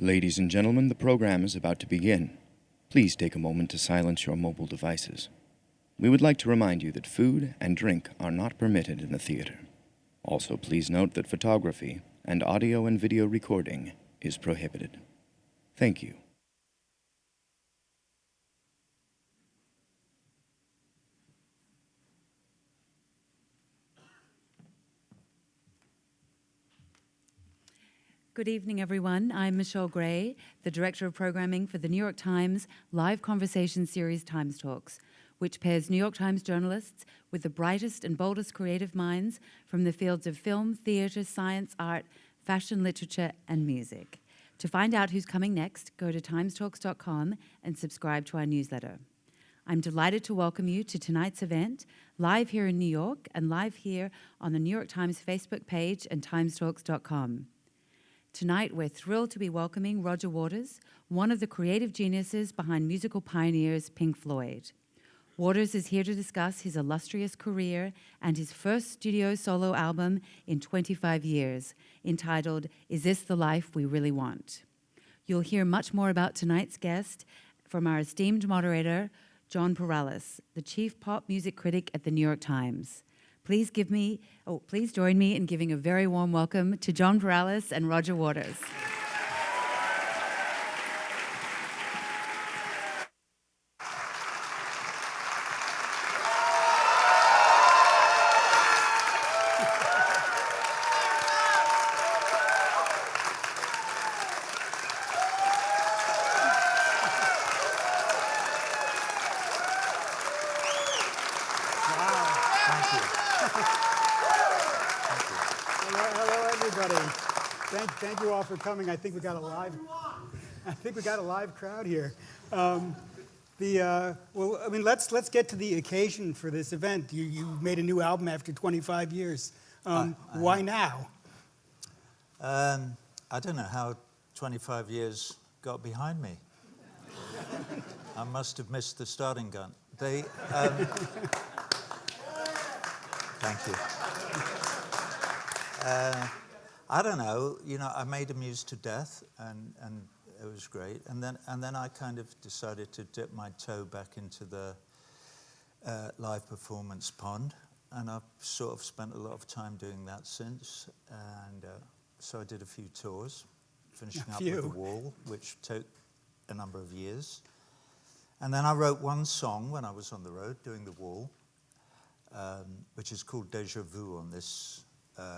Ladies and gentlemen, the program is about to begin. Please take a moment to silence your mobile devices. We would like to remind you that food and drink are not permitted in the theater. Also, please note that photography and audio and video recording is prohibited. Thank you. Good evening, everyone. I'm Michelle Gray, the Director of Programming for the New York Times live conversation series TimesTalks, which pairs New York Times journalists with the brightest and boldest creative minds from the fields of film, theater, science, art, fashion, literature, and music. To find out who's coming next, go to timestalks.com and subscribe to our newsletter. I'm delighted to welcome you to tonight's event, live here in New York and live here on the New York Times Facebook page and timestalks.com. Tonight, we're thrilled to be welcoming Roger Waters, one of the creative geniuses behind musical pioneers Pink Floyd. Waters is here to discuss his illustrious career and his first studio solo album in 25 years, entitled, Is This the Life We Really Want? You'll hear much more about tonight's guest from our esteemed moderator, Jon Pareles, the chief pop music critic at the New York Times. Please join me in giving a very warm welcome to Jon Pareles and Roger Waters. Thank you all for coming. I think we got a live crowd here. Let's get to the occasion for this event. You made a new album after 25 years. Why now? I don't know how 25 years got behind me. I must have missed the starting gun. Thank you. I don't know. I made Amused to Death, and it was great. And then I kind of decided to dip my toe back into the live performance pond, and I've sort of spent a lot of time doing that since. And so I did a few tours, finishing up with The Wall, which took a number of years. And then I wrote one song when I was on the road doing The Wall, which is called Deja Vu on this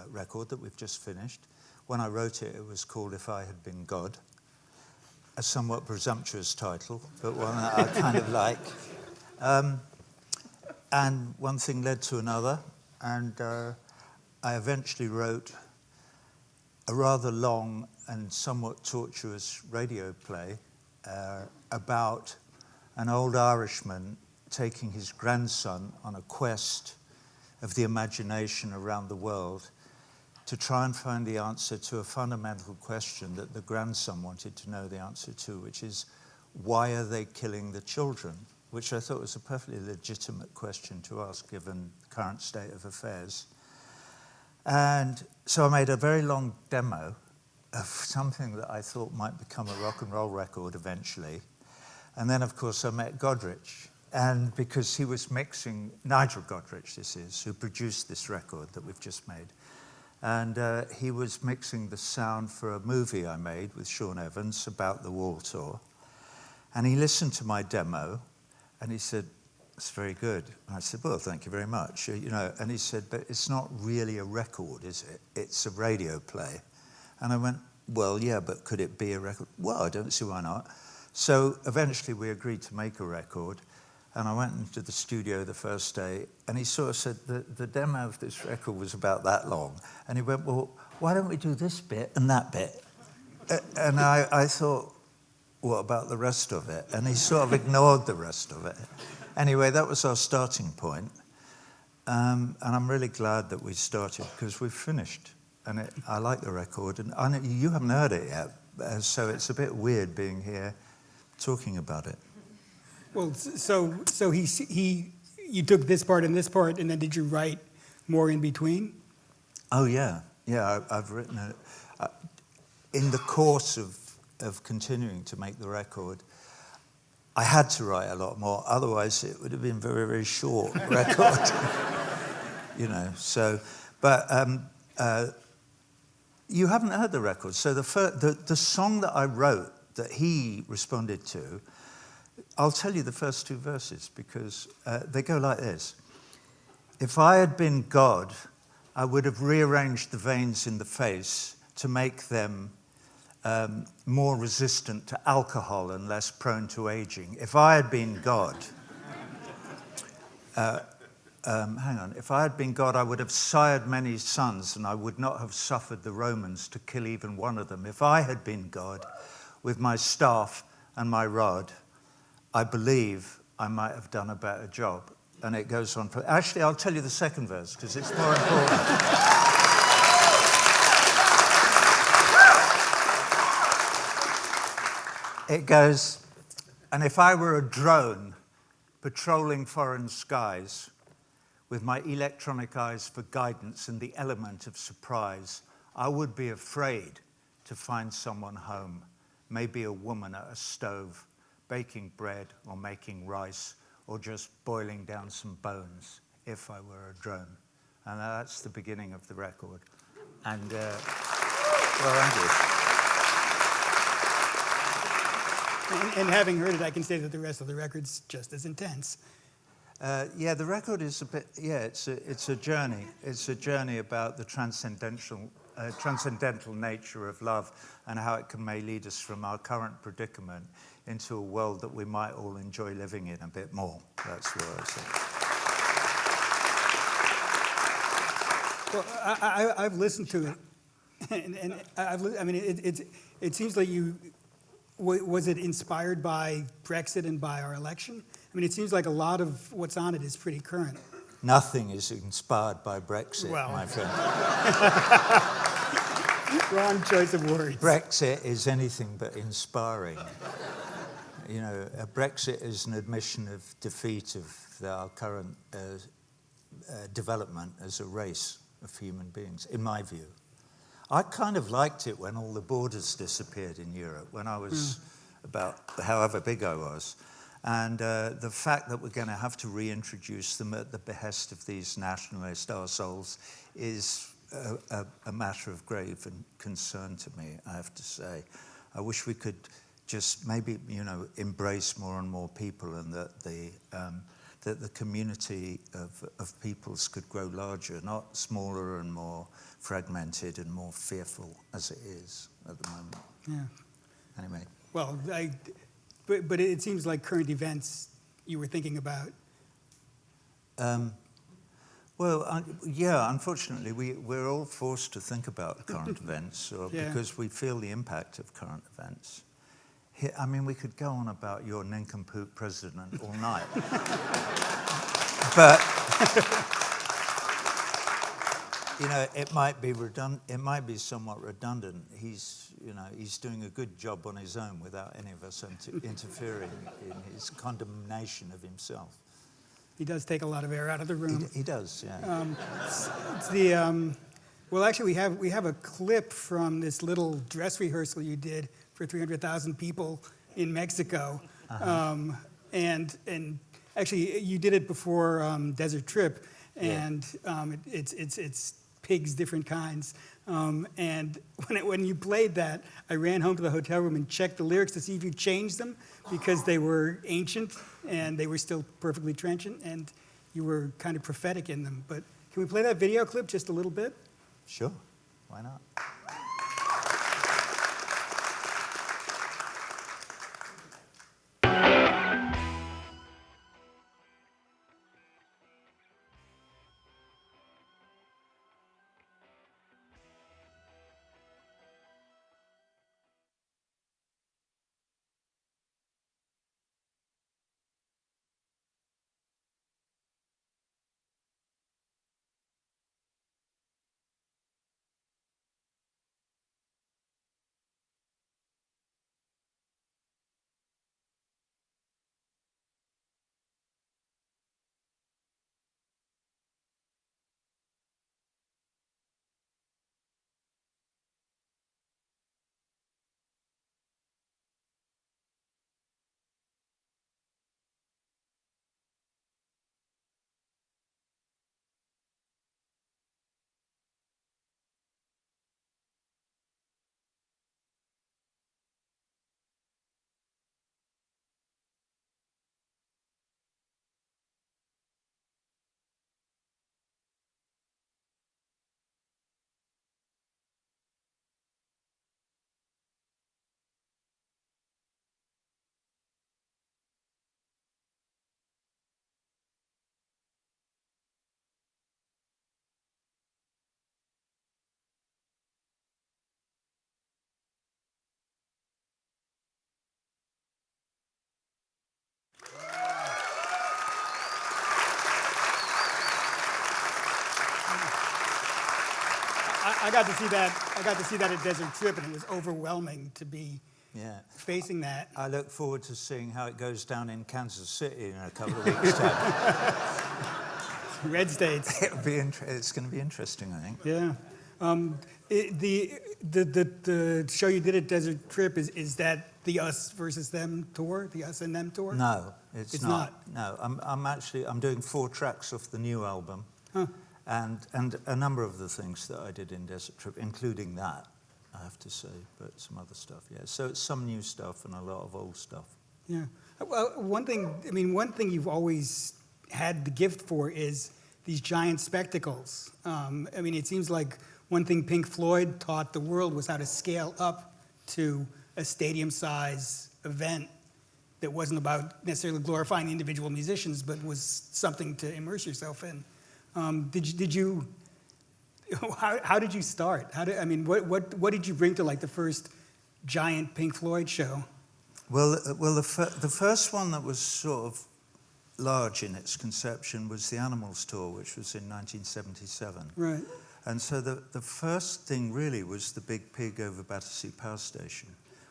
record that we've just finished. When I wrote it, it was called If I Had Been God, a somewhat presumptuous title, but one that I kind of like. And one thing led to another, and I eventually wrote a rather long and somewhat tortuous radio play about an old Irishman taking his grandson on a quest of the imagination around the world to try and find the answer to a fundamental question that the grandson wanted to know the answer to, which is, why are they killing the children? Which I thought was a perfectly legitimate question to ask given the current state of affairs. And so I made a very long demo of something that I thought might become a rock and roll record eventually. And then, of course, I met Godrich. And because he was mixing, Nigel Godrich this is, who produced this record that we've just made. And he was mixing the sound for a movie I made with Sean Evans about the Wall tour. And he listened to my demo, and he said, "It's very good." And I said, "Well, thank you very much." And he said, "But it's not really a record, is it? It's a radio play." And I went, "Well, yeah, but could it be a record?" "Well, I don't see why not." So eventually we agreed to make a record. And I went into the studio the first day, and he sort of said, the demo of this record was about that long. And he went, "Well, why don't we do this bit and that bit?" And I thought, what about the rest of it? And he sort of ignored the rest of it. Anyway, that was our starting point. And I'm really glad that we started, because we've finished. And I like the record. And I know you haven't heard it yet, so it's a bit weird being here talking about it. Well, so you took this part and then did you write more in between? Oh, yeah. Yeah, I've written it. In the course of of continuing to make the record, I had to write a lot more. Otherwise, it would have been a very, very short record. You know, so, but you haven't heard the record. So the song that I wrote that he responded to, I'll tell you the first two verses because they go like this. If I had been God, I would have rearranged the veins in the face to make them more resistant to alcohol and less prone to aging. If I had been God, if I had been God, I would have sired many sons, and I would not have suffered the Romans to kill even one of them. If I had been God, with my staff and my rod, I believe I might have done a better job. And it goes on. Actually, I'll tell you the second verse, because it's more important. It goes, and if I were a drone patrolling foreign skies, with my electronic eyes for guidance and the element of surprise, I would be afraid to find someone home, maybe a woman at a stove, baking bread or making rice, or just boiling down some bones, if I were a drone. And that's the beginning of the record. And, well, thank you. And having heard it, I can say that the rest of the record's just as intense. Yeah, the record is a bit, yeah, it's a journey. It's a journey about the transcendental nature of love and how it may lead us from our current predicament into a world that we might all enjoy living in a bit more. That's what I say. Well, I've listened to it, and I mean, it seems like was it inspired by Brexit and by our election? I mean, it seems like a lot of what's on it is pretty current. Nothing is inspired by Brexit, well, my friend. Wrong choice of words. Brexit is anything but inspiring. You know, Brexit is an admission of defeat of our current development as a race of human beings, in my view. I kind of liked it when all the borders disappeared in Europe, when I was about however big I was. And the fact that we're going to have to reintroduce them at the behest of these nationalist arseholes is a matter of grave and concern to me, I have to say. I wish we could just maybe, you know, embrace more and more people, and that the community of peoples could grow larger, not smaller and more fragmented and more fearful as it is at the moment. Yeah. Anyway. Well, but it seems like current events you were thinking about. Yeah, unfortunately, we're all forced to think about current events because we feel the impact of current events. I mean, we could go on about your nincompoop president all night. But, you know, it might be somewhat redundant. He's doing a good job on his own without any of us interfering in his condemnation of himself. He does take a lot of air out of the room. He does, yeah. It's the well, actually, we have a clip from this little dress rehearsal you did for 300,000 people in Mexico, and actually you did it before Desert Trip, and it's pigs, different kinds. And when you played that, I ran home to the hotel room and checked the lyrics to see if you changed them, because they were ancient and they were still perfectly trenchant, and you were kind of prophetic in them. But can we play that video clip just a little bit? Sure, why not? I got to see that. I got to see that at Desert Trip, and it was overwhelming to be facing that. I look forward to seeing how it goes down in Kansas City in a couple of weeks' time. Red states. It's going to be interesting, I think. Yeah. The show you did at Desert Trip, is that the Us versus Them tour, the Us and Them tour? No, it's not. No, I'm doing 4 tracks off the new album, and a number of the things that I did in Desert Trip, including that, I have to say, but some other stuff. Yeah, so it's some new stuff and a lot of old stuff. Yeah. Well, one thing you've always had the gift for is these giant spectacles. It seems like one thing Pink Floyd taught the world was how to scale up to a stadium-size event that wasn't about necessarily glorifying the individual musicians, but was something to immerse yourself in. How did you start? What did you bring to like the first giant Pink Floyd show? Well, the first one that was sort of large in its conception was the Animals tour, which was in 1977. Right. And so the first thing really was the Big Pig over Battersea Power Station,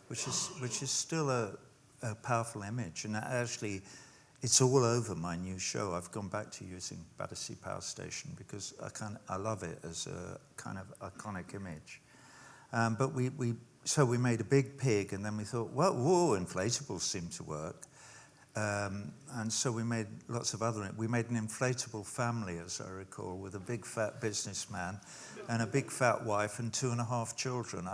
which is still a powerful image. And actually, it's all over my new show. I've gone back to using Battersea Power Station because I love it as a kind of iconic image. But we made a big pig, and then we thought, well, inflatables seem to work. And so we made lots of other. We made an inflatable family, as I recall, with a big fat businessman and a big fat wife and 2.5 children.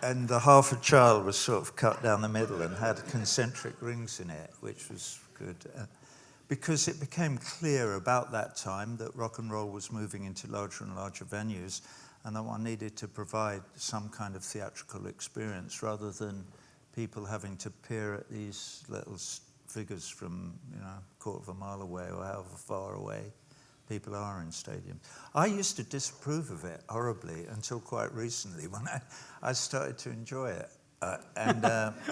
And the half a child was sort of cut down the middle and had concentric rings in it, which was good. Because it became clear about that time that rock and roll was moving into larger and larger venues, and that one needed to provide some kind of theatrical experience rather than people having to peer at these little figures from, a quarter of a mile away or however far away people are in stadiums. I used to disapprove of it horribly until quite recently when I started to enjoy it.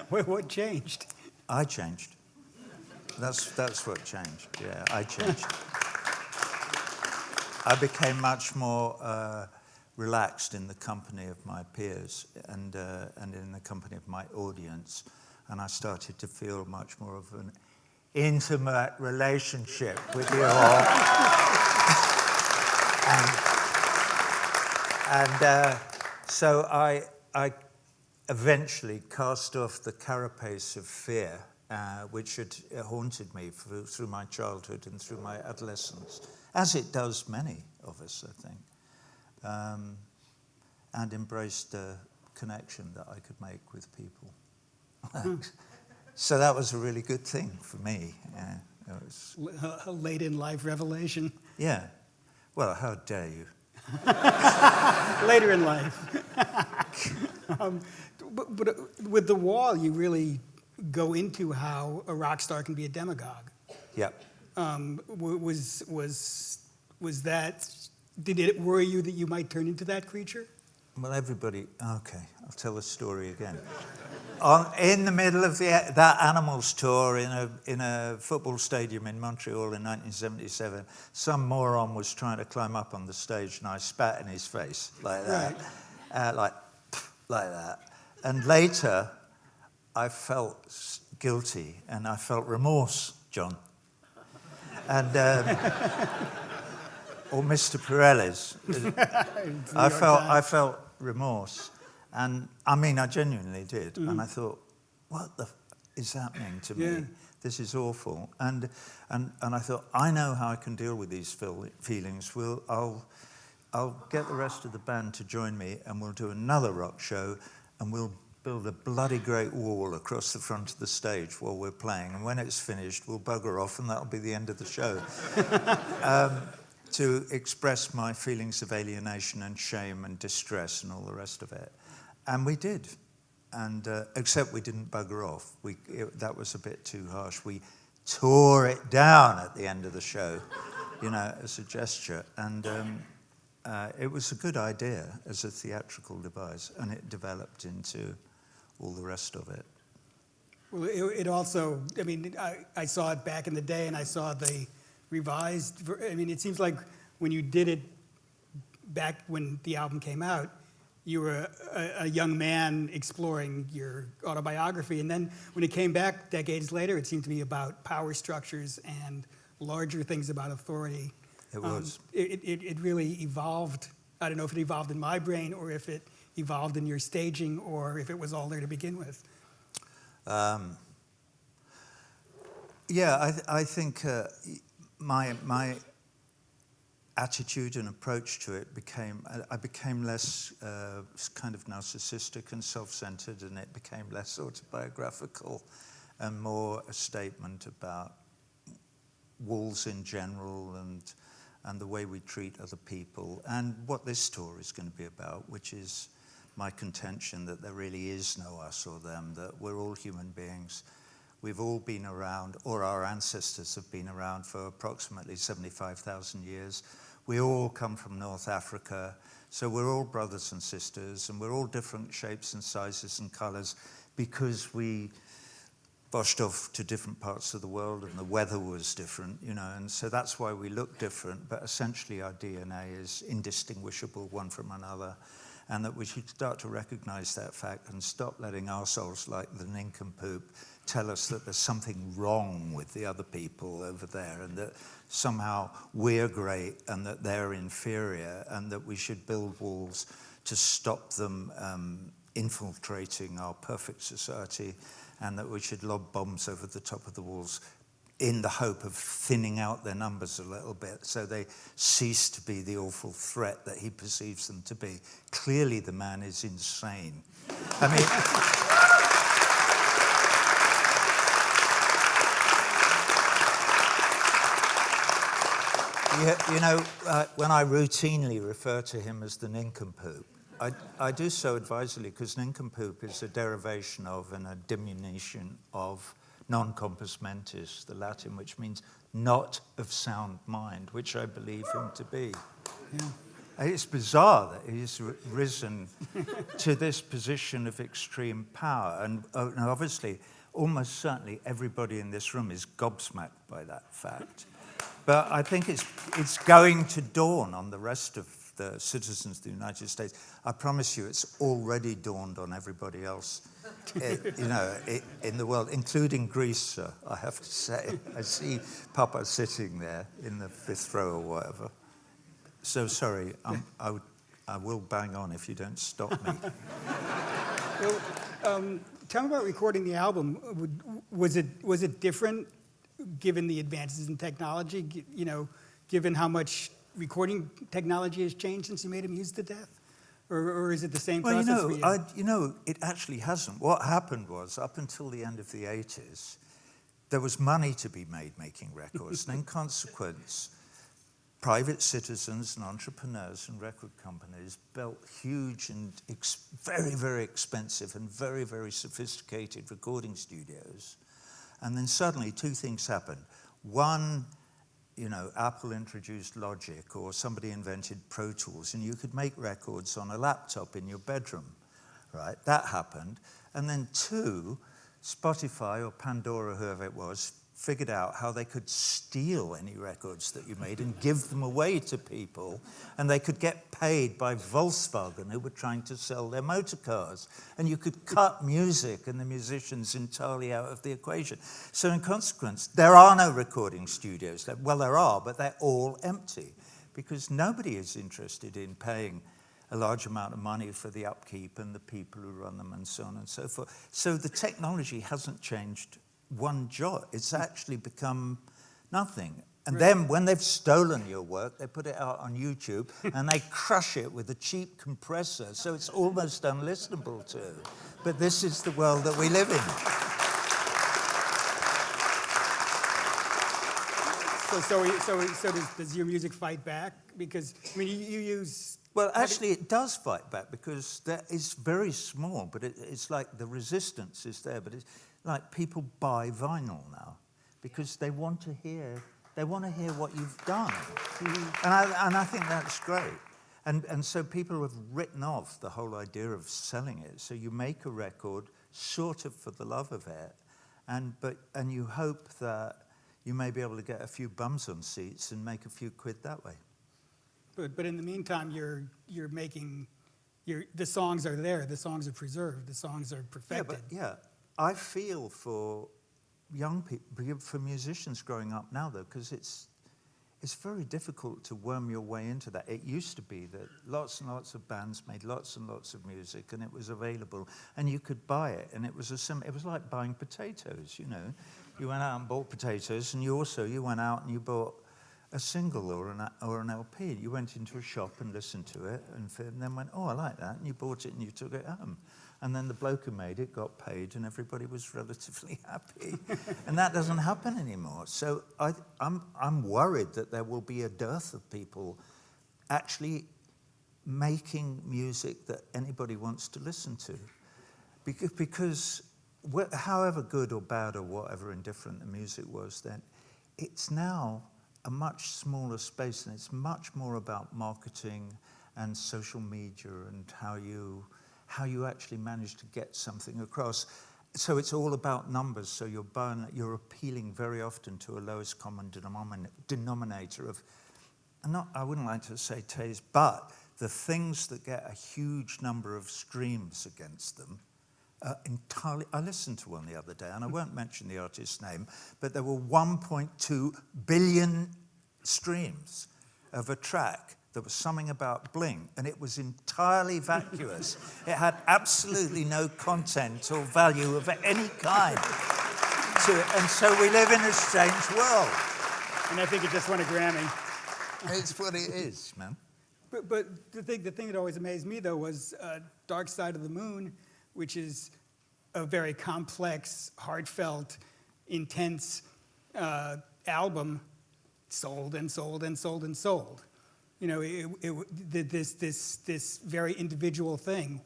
What changed? I changed. That's what changed. Yeah, I changed. I became much more relaxed in the company of my peers and in the company of my audience, and I started to feel much more of an intimate relationship with you all. So I eventually cast off the carapace of fear, which had haunted me through my childhood and through my adolescence, as it does many of us, I think. And embraced the connection that I could make with people. So that was a really good thing for me. Yeah, it was a late in life revelation. Yeah. Well, how dare you? Later in life. But with The Wall, you really go into how a rock star can be a demagogue. Yep. Was that? Did it worry you that you might turn into that creature? Well, everybody. Okay, I'll tell the story again. In the middle of that Animals tour in a football stadium in Montreal in 1977, some moron was trying to climb up on the stage, and I spat in his face like that, right. Like that. And later, I felt guilty and I felt remorse, John. And or Mr. Pareles. I felt remorse. And I genuinely did. Mm. And I thought, what the is happening to me? Yeah. This is awful. And I thought, I know how I can deal with these feelings. I'll get the rest of the band to join me, and we'll do another rock show, and we'll build a bloody great wall across the front of the stage while we're playing. And when it's finished, we'll bugger off, and that'll be the end of the show. To express my feelings of alienation and shame and distress and all the rest of it. And we did. And except we didn't bugger off. That was a bit too harsh. We tore it down at the end of the show, as a gesture. And it was a good idea as a theatrical device, and it developed into all the rest of it. Well, it also, I saw it back in the day, and I saw the revised. It seems like when you did it back when the album came out, you were a young man exploring your autobiography. And then when it came back decades later, it seemed to be about power structures and larger things about authority. It was. It really evolved. I don't know if it evolved in my brain or if it evolved in your staging or if it was all there to begin with. Yeah, I think my attitude and approach to it I became less kind of narcissistic and self-centered, and it became less autobiographical and more a statement about walls in general and the way we treat other people, and what this tour is going to be about, which is my contention that there really is no us or them, that we're all human beings. We've all been around, or our ancestors have been around for approximately 75,000 years. We all come from North Africa, so we're all brothers and sisters, and we're all different shapes and sizes and colors because we boshed off to different parts of the world and the weather was different, and so that's why we look different, but essentially our DNA is indistinguishable one from another, and that we should start to recognize that fact and stop letting ourselves, like the nincompoop, tell us that there's something wrong with the other people over there and that somehow we're great and that they're inferior and that we should build walls to stop them infiltrating our perfect society, and that we should lob bombs over the top of the walls in the hope of thinning out their numbers a little bit so they cease to be the awful threat that he perceives them to be. Clearly the man is insane. I mean... when I routinely refer to him as the nincompoop, I do so advisedly because nincompoop is a derivation of and a diminution of non compos mentis, the Latin, which means not of sound mind, which I believe him to be. Yeah. It's bizarre that he's risen to this position of extreme power. And obviously, almost certainly everybody in this room is gobsmacked by that fact. But I think it's going to dawn on the rest of the citizens of the United States. I promise you, it's already dawned on everybody else, in the world, including Greece, sir, I have to say. I see Papa sitting there in the fifth row or whatever. So sorry, I will bang on if you don't stop me. Well, tell me about recording the album. Was it different, given the advances in technology? Given how much recording technology has changed since you made him use to death? Or is it the same process for you? It actually hasn't. What happened was, up until the end of the 80s, there was money to be made making records, and in consequence, private citizens and entrepreneurs and record companies built huge and very, very expensive and very, very sophisticated recording studios. And then suddenly two things happened. One, Apple introduced Logic, or somebody invented Pro Tools, and you could make records on a laptop in your bedroom, right? That happened. And then two, Spotify or Pandora, whoever it was, figured out how they could steal any records that you made and give them away to people, and they could get paid by Volkswagen, who were trying to sell their motor cars, and you could cut music and the musicians entirely out of the equation. So in consequence, there are no recording studios. Well, there are, but they're all empty because nobody is interested in paying a large amount of money for the upkeep and the people who run them and so on and so forth. So the technology hasn't changed one jot. It's actually become nothing. And then when they've stolen your work, they put it out on YouTube and they crush it with a cheap compressor, so it's almost unlistenable to. But this is the world that we live in. So does your music fight back? Because, I mean, you use... Well, actually, it does fight back because it's very small, but it's like the resistance is there, but it's like people buy vinyl now because they want to hear what you've done. Mm-hmm. And I think that's great. And so people have written off the whole idea of selling it. So you make a record sort of for the love of it, and you hope that you may be able to get a few bums on seats and make a few quid that way. But in the meantime, you're making the songs are there, the songs are preserved, the songs are perfected. I feel for young people, for musicians growing up now, though, because it's very difficult to worm your way into that. It used to be that lots and lots of bands made lots and lots of music, and it was available, and you could buy it, and it was like buying potatoes. You know, you went out and bought potatoes, and you went out and you bought a single or an LP. You went into a shop and listened to it, and then went, oh, I like that, and you bought it and you took it home. And then the bloke who made it got paid, and everybody was relatively happy. And that doesn't happen anymore. So I'm worried that there will be a dearth of people actually making music that anybody wants to listen to. Because however good or bad or whatever indifferent the music was then, it's now a much smaller space, and it's much more about marketing and social media and how you actually manage to get something across. So it's all about numbers. So you're appealing very often to a lowest common denominator of, I wouldn't like to say taste, but the things that get a huge number of streams against them entirely. I listened to one the other day, and I won't mention the artist's name, but there were 1.2 billion streams of a track that was something about bling, and it was entirely vacuous. It had absolutely no content or value of any kind to it, and so we live in a strange world. And I think it just won a Grammy. It's what it is, man. But the thing that always amazed me, though, was Dark Side of the Moon, which is a very complex, heartfelt, intense album, sold and sold and sold and sold. You know, this very individual thing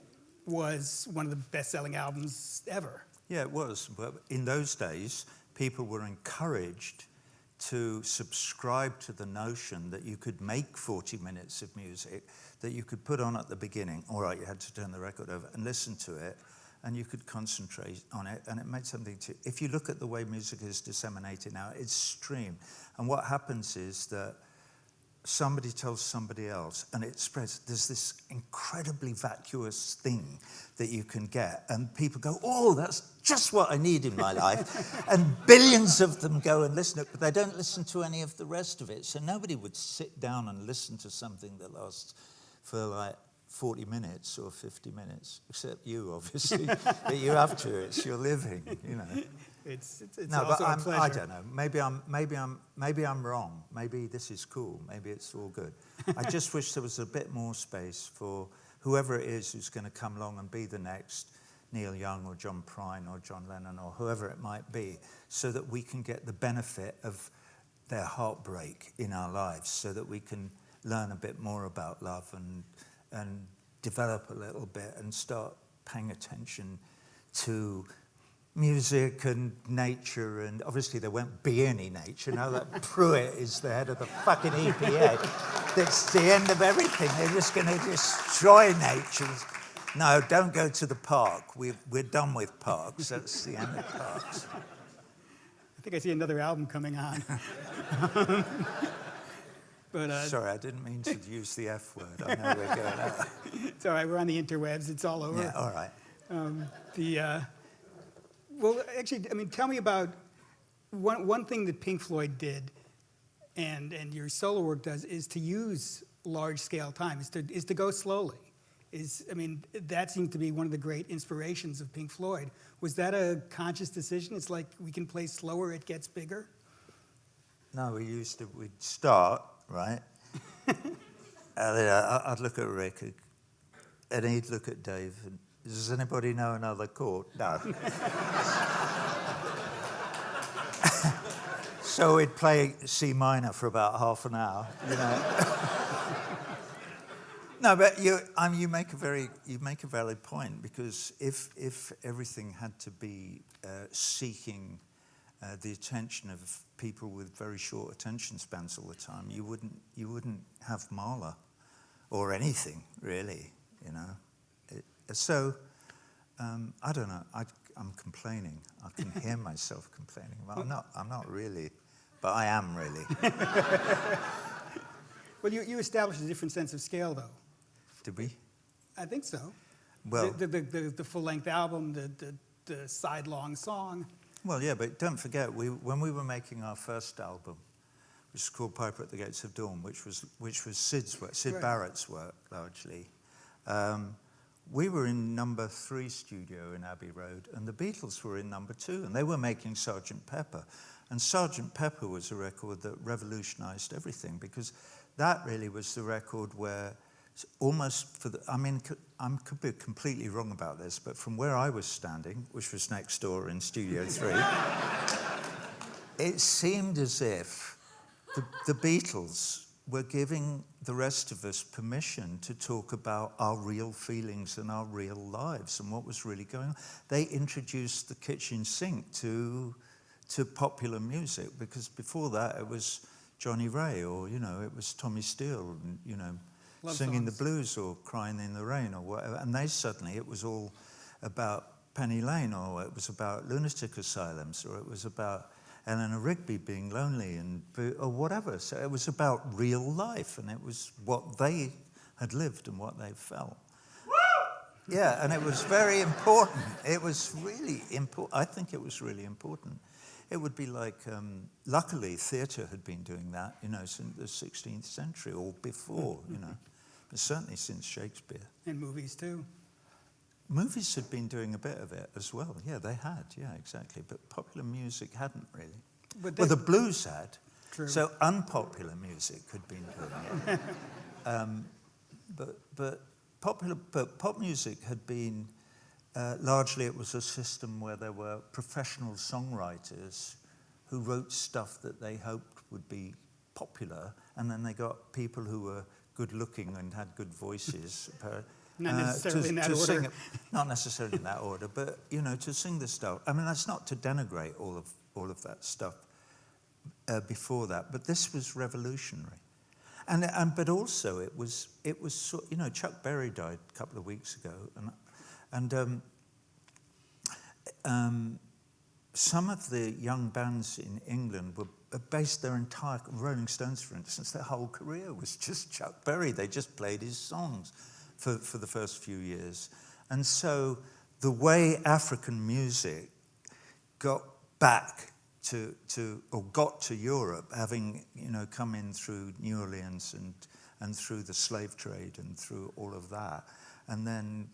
was one of the best-selling albums ever. Yeah, it was. But in those days, people were encouraged to subscribe to the notion that you could make 40 minutes of music that you could put on at the beginning. All right, you had to turn the record over and listen to it, and you could concentrate on it, and it made something to... If you look at the way music is disseminated now, it's streamed. And what happens is that somebody tells somebody else, and it spreads. There's this incredibly vacuous thing that you can get, and people go, oh, that's just what I need in my life. And billions of them go and listen to it, but they don't listen to any of the rest of it. So nobody would sit down and listen to something that lasts for like 40 minutes or 50 minutes, except you, obviously. But you have to. It's your living, you know. It's no, also but a pleasure. I don't know. Maybe I'm wrong. Maybe this is cool. Maybe it's all good. I just wish there was a bit more space for whoever it is who's going to come along and be the next Neil Young or John Prine or John Lennon or whoever it might be, so that we can get the benefit of their heartbreak in our lives, so that we can learn a bit more about love and develop a little bit and start paying attention to music and nature, and obviously there won't be any nature. Now that Pruitt is the head of the fucking EPA, that's the end of everything. They're just going to destroy nature. No, don't go to the park. We're done with parks. That's the end of parks. I think I see another album coming on. But, sorry, I didn't mean to use the F word. I know we're going out. It's all right. We're on the interwebs. It's all over. Yeah, all right. Well, actually, I mean, tell me about one thing that Pink Floyd did, and your solo work does, is to use large-scale time, is to go slowly. That seems to be one of the great inspirations of Pink Floyd. Was that a conscious decision? It's like we can play slower, it gets bigger? No, we'd start, right? And then I'd look at Rick, and he'd look at Dave, and does anybody know another chord? No. So we'd play C minor for about half an hour, you know. No, but you make a valid point, because if everything had to be seeking the attention of people with very short attention spans all the time, you wouldn't have Mahler or anything really, you know. So I don't know. I'm complaining. I can hear myself complaining. Well, I'm not really, but I am really. Well, you established a different sense of scale, though. Did we? I think so. Well, The full-length album, the side-long song. well, yeah, but don't forget, when we were making our first album, which is called Piper at the Gates of Dawn, which was Sid's work, Sid Right. Barrett's work largely. We were in number 3 studio in Abbey Road, and the Beatles were in number 2, and they were making Sgt. Pepper. And Sgt. Pepper was a record that revolutionized everything, because that really was the record where almost I could be completely wrong about this, but from where I was standing, which was next door in Studio 3, it seemed as if the Beatles were giving the rest of us permission to talk about our real feelings and our real lives and what was really going on. They introduced the kitchen sink to popular music, because before that it was Johnny Ray, or it was Tommy Steele, Love singing songs. the blues or Crying in the Rain or whatever. And it was all about Penny Lane, or it was about lunatic asylums, or it was about Eleanor Rigby being lonely, or whatever. So it was about real life, and it was what they had lived and what they felt. Yeah, and it was very important. It was really important. I think it was really important. It would be like, luckily, theatre had been doing that, since the 16th century or before, but certainly since Shakespeare. And movies, too. Movies had been doing a bit of it as well. Yeah, they had. Yeah, exactly. But popular music hadn't really. But Well, the blues had. True. So unpopular music had been doing it. But pop music had been, largely it was a system where there were professional songwriters who wrote stuff that they hoped would be popular, and then they got people who were good looking and had good voices. Not necessarily in that to order. sing it, not necessarily in that order, but to sing the stuff. I mean, that's not to denigrate all of that stuff before that, but this was revolutionary, but also it was Chuck Berry died a couple of weeks ago, and some of the young bands in England were based their entire Rolling Stones, for instance, their whole career was just Chuck Berry. They just played his songs for the first few years. And so the way African music got back got to Europe, having come in through New Orleans and through the slave trade and through all of that, and then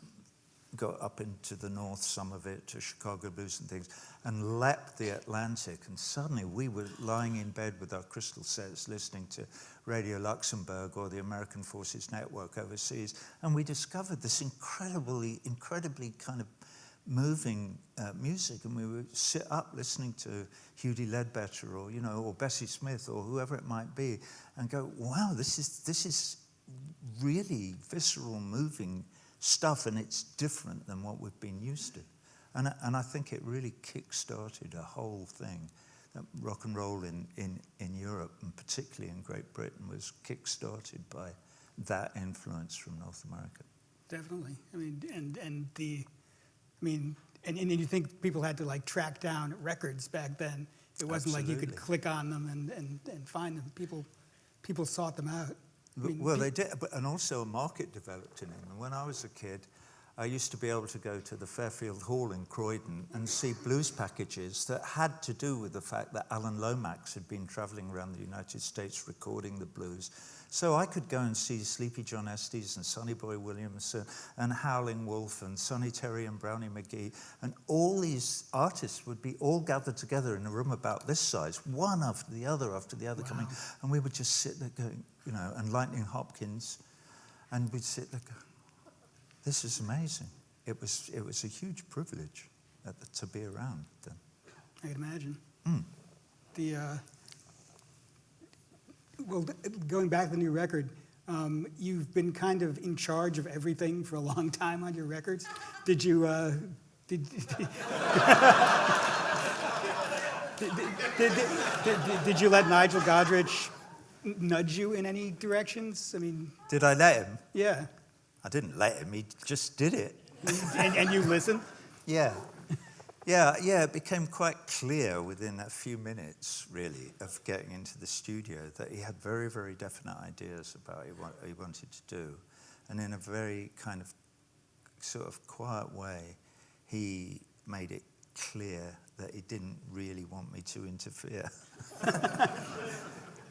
got up into the north, some of it, to Chicago blues and things, and leapt the Atlantic. And suddenly we were lying in bed with our crystal sets, listening to Radio Luxembourg or the American Forces Network overseas, and we discovered this incredibly kind of moving music, and we would sit up listening to Hughie Ledbetter or Bessie Smith or whoever it might be, and go, wow, this is really visceral, moving stuff, and it's different than what we've been used to. And I think it really kick-started a whole thing. That rock and roll in Europe, and particularly in Great Britain, was kick-started by that influence from North America. Definitely. I mean, and you think people had to track down records back then. It wasn't like you could click on them and find them. People sought them out. They did, and also a market developed in England. When I was a kid, I used to be able to go to the Fairfield Hall in Croydon and see blues packages that had to do with the fact that Alan Lomax had been traveling around the United States recording the blues. So I could go and see Sleepy John Estes and Sonny Boy Williams and Howling Wolf and Sonny Terry and Brownie McGee, and all these artists would be all gathered together in a room about this size, one after the other coming, and we would just sit there going, and Lightning Hopkins, and we'd sit there going, this is amazing. It was a huge privilege to be around then. I can imagine. Mm. Going back to the new record, you've been kind of in charge of everything for a long time on your records. Did you did you let Nigel Godrich nudge you in any directions? I mean, did I let him? Yeah. I didn't let him. He just did it. And you listened? Yeah. Yeah, it became quite clear within a few minutes, really, of getting into the studio that he had very, very definite ideas about what he wanted to do. And in a very kind of sort of quiet way, he made it clear that he didn't really want me to interfere.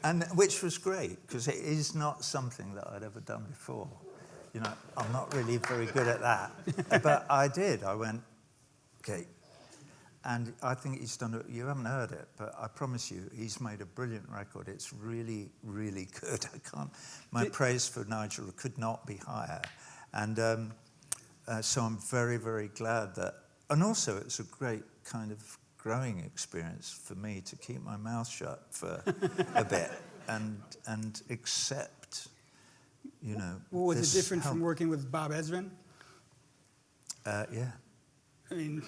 And which was great, because it is not something that I'd ever done before. You know, I'm not really very good at that. But I did. I went, okay. And I think he's done it. You haven't heard it, but I promise you, he's made a brilliant record. It's really, really good. My praise for Nigel could not be higher. And so I'm very, very glad that, and also it's a great kind of growing experience for me to keep my mouth shut for a bit and accept, you know. Well, was it different from working with Bob Ezrin? Yeah. I mean,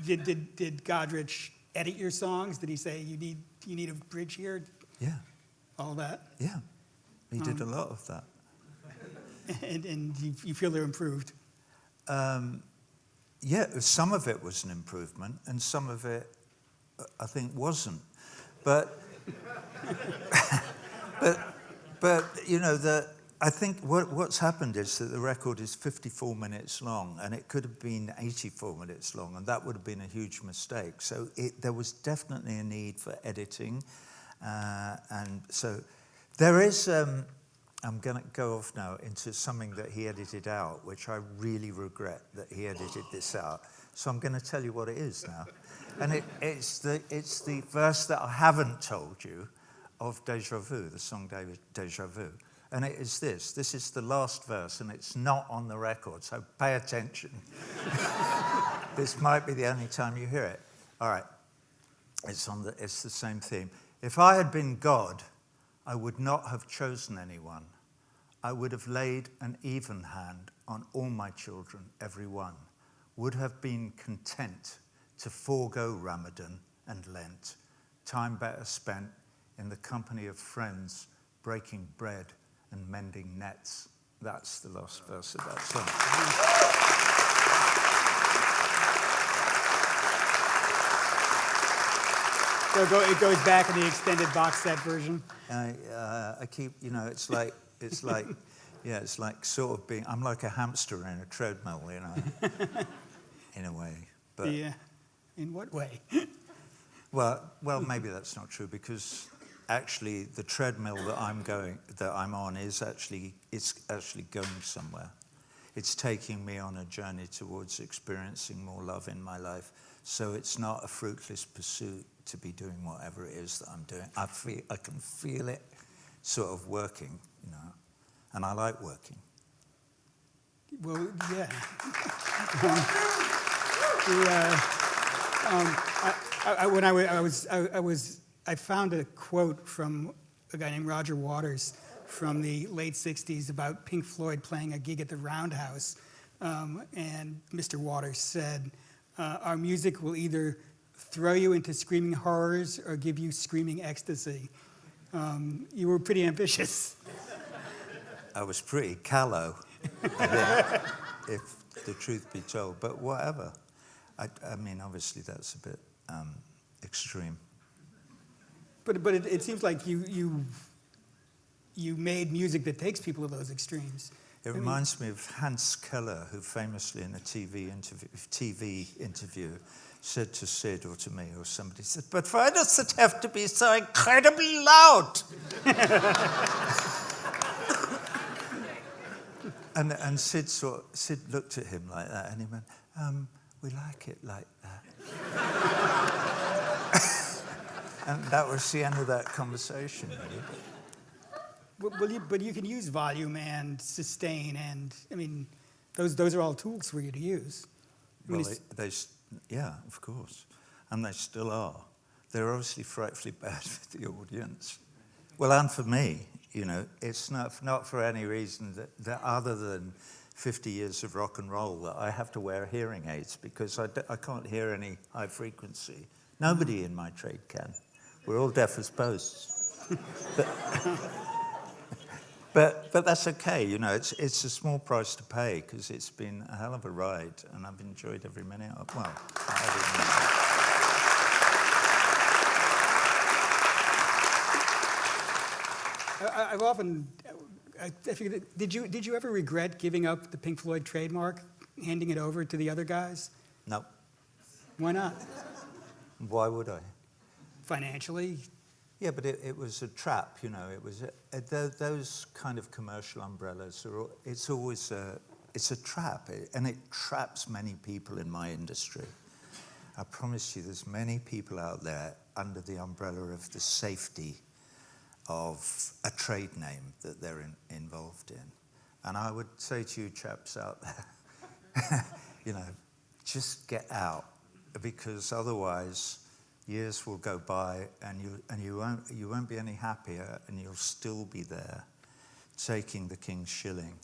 did Godrich edit your songs? Did he say you need a bridge here? Yeah. All that? Yeah. He did a lot of that. And you feel they're improved? Yeah, some of it was an improvement, and some of it, I think, wasn't. But, but you know, I think what's happened is that the record is 54 minutes long, and it could have been 84 minutes long, and that would have been a huge mistake. So there was definitely a need for editing, and so there is. I'm going to go off now into something that he edited out, which I really regret that he edited this out. So I'm going to tell you what it is now. And it's the verse that I haven't told you of Deja Vu, the song Deja Vu. And it is this. This is the last verse, and it's not on the record, so pay attention. This might be the only time you hear it. All right. It's the same theme. If I had been God, I would not have chosen anyone. I would have laid an even hand on all my children, every one. Would have been content to forego Ramadan and Lent, time better spent in the company of friends, breaking bread and mending nets. That's the last verse of that song. So it goes back in the extended box set version. I keep, you know, it's like, yeah, it's like sort of being. I'm like a hamster in a treadmill, you know, in a way. But Yeah. In what way? well, maybe that's not true, because actually the treadmill that I'm on it's actually going somewhere. It's taking me on a journey towards experiencing more love in my life. So it's not a fruitless pursuit to be doing whatever it is that I'm doing. I can feel it sort of working, you know, and I like working. Well, yeah. I found a quote from a guy named Roger Waters from the late '60s about Pink Floyd playing a gig at the Roundhouse, and Mr. Waters said, "Our music will either throw you into screaming horrors or give you screaming ecstasy." You were pretty ambitious. I was pretty callow, if the truth be told, but whatever. I mean, obviously that's a bit extreme. But it seems like you made music that takes people to those extremes. It reminds me of Hans Keller, who famously in a TV interview said to Sid or to me or somebody said, "But why does it have to be so incredibly loud?" and Sid looked at him like that, and he went, "We like it like that." And that was the end of that conversation, really. But you can use volume and sustain, and I mean, those are all tools for you to use. Well, yeah, of course, and they still are. They're obviously frightfully bad for the audience. Well, and for me, you know, it's not for any reason that other than 50 years of rock and roll that I have to wear hearing aids, because I can't hear any high frequency. Nobody in my trade can. We're all deaf as posts. But that's okay, you know, it's a small price to pay because it's been a hell of a ride and I've enjoyed every minute of, well, every minute. I've often, I figured, did you ever regret giving up the Pink Floyd trademark, handing it over to the other guys? No. Why not? Why would I? Financially? Yeah, but it was a trap, you know. It was those kind of commercial umbrellas. It's always it's a trap, and it traps many people in my industry. I promise you, there's many people out there under the umbrella of the safety of a trade name that they're involved in. And I would say to you chaps out there, you know, just get out, because otherwise years will go by and you won't be any happier, and you'll still be there taking the king's shilling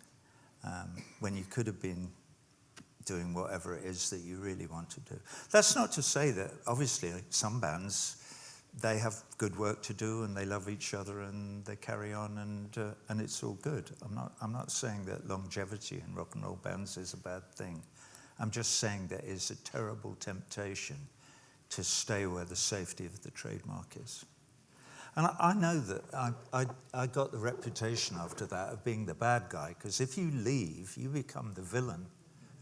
when you could have been doing whatever it is that you really want to do. That's not to say that obviously some bands, they have good work to do and they love each other and they carry on and it's all good. I'm not saying that longevity in rock and roll bands is a bad thing. I'm just saying there is a terrible temptation to stay where the safety of the trademark is. And I know that I got the reputation after that of being the bad guy, because if you leave, you become the villain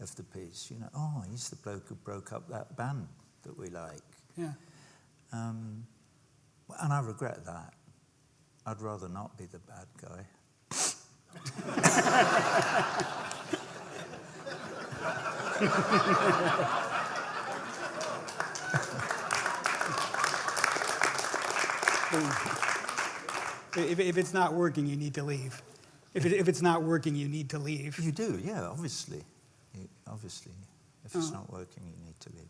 of the piece. You know, oh, he's the bloke who broke up that band that we like. Yeah. And I regret that. I'd rather not be the bad guy. If it's not working, you need to leave. If it's not working, you need to leave. You do, yeah, obviously. Obviously, if it's not working, you need to leave.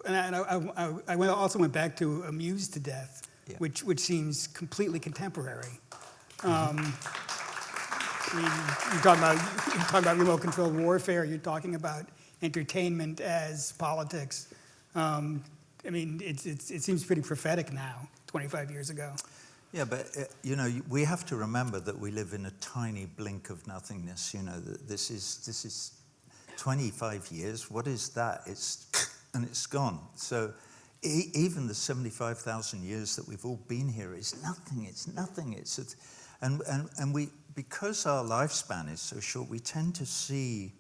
And I also went back to Amused to Death, Yeah. which seems completely contemporary. I mean, you're talking about remote-controlled warfare. You're talking about entertainment as politics. I mean, it seems pretty prophetic now, 25 years ago. Yeah, but you know, we have to remember that we live in a tiny blink of nothingness. You know, that this is 25 years. What is that? It's gone. So even the 75,000 years that we've all been here is nothing. It's nothing. And we, because our lifespan is so short, we tend to see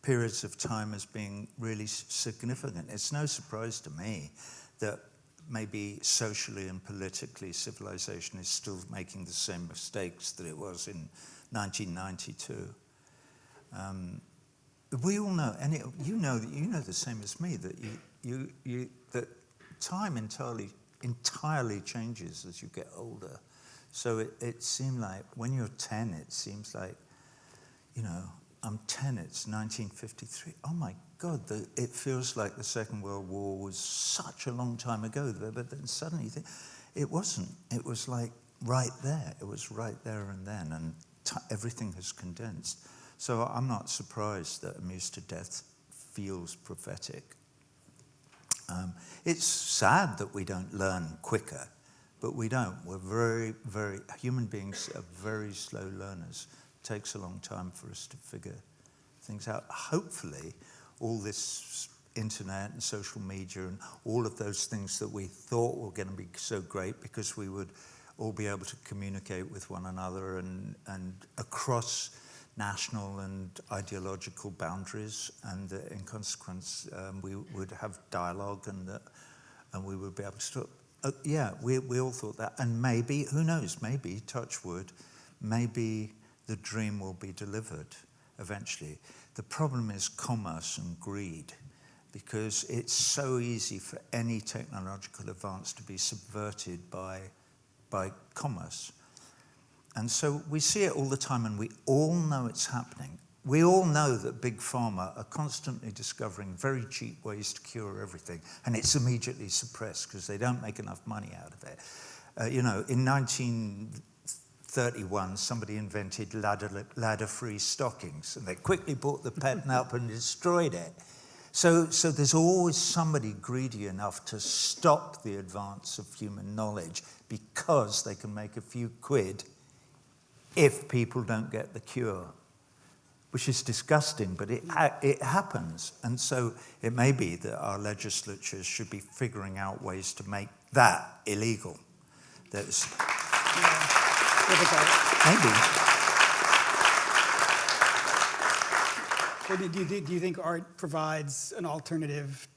periods of time as being really significant. It's no surprise to me that maybe socially and politically civilization is still making the same mistakes that it was in 1992. We all know, and you know the same as me, that that time entirely changes as you get older. So it seemed like when you're 10, it seems like, you know, I'm 10, it's 1953. Oh my God, it feels like the Second World War was such a long time ago, but then suddenly you think, it wasn't. It was like right there. It was right there and then, and everything has condensed. So I'm not surprised that Amused to Death feels prophetic. It's sad that we don't learn quicker, but we don't. We're human beings are very slow learners. It takes a long time for us to figure things out. Hopefully, all this internet and social media and all of those things that we thought were going to be so great because we would all be able to communicate with one another and across national and ideological boundaries, and in consequence we would have dialogue and we would be able to talk. We all thought that, and maybe, who knows, maybe, touch wood, maybe the dream will be delivered eventually. The problem is commerce and greed, because it's so easy for any technological advance to be subverted by commerce. And so we see it all the time, and we all know it's happening. We all know that Big Pharma are constantly discovering very cheap ways to cure everything, and it's immediately suppressed because they don't make enough money out of it. You know, in 1931, somebody invented ladder-free stockings, and they quickly bought the patent up and destroyed it. So there's always somebody greedy enough to stop the advance of human knowledge because they can make a few quid if people don't get the cure, which is disgusting, but it happens. And so it may be that our legislatures should be figuring out ways to make that illegal. That's maybe. Well, do you think art provides an alternative